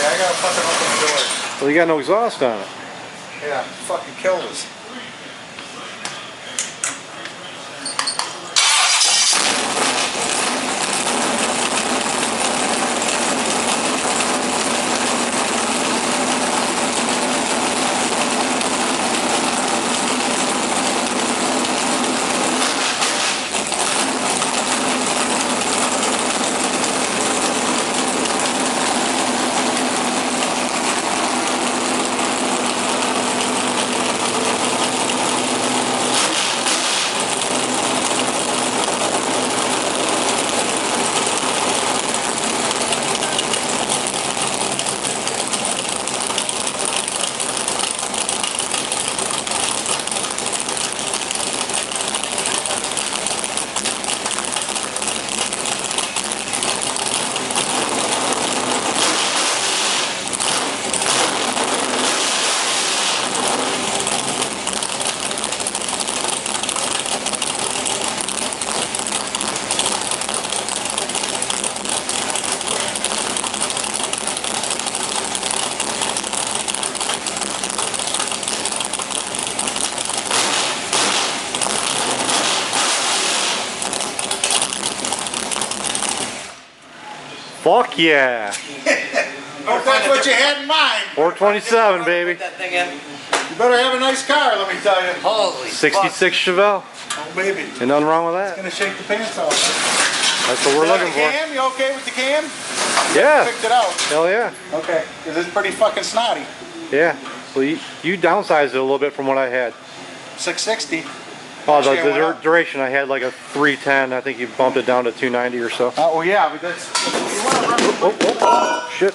Okay, I gotta fucking open the door. Well, you got no exhaust on it. Yeah, fucking killed us. Fuck yeah. If that's what you had in mind. 427, baby. Put that thing in. You better have a nice car, let me tell you. Holy 66 Chevelle. Oh, baby. Ain't nothing wrong with that. It's gonna shake the pants off. That's what we're looking for. Cam, you okay with the cam? Yeah. Picked it out. Hell yeah. Okay, because it's pretty fucking snotty. Yeah. Well, you downsized it a little bit from what I had. 660. Oh, Actually, I went the up. duration, I had like a 310. I think you bumped it down to 290 or so. Oh, well, yeah, but that's. You want to run Oh, shit.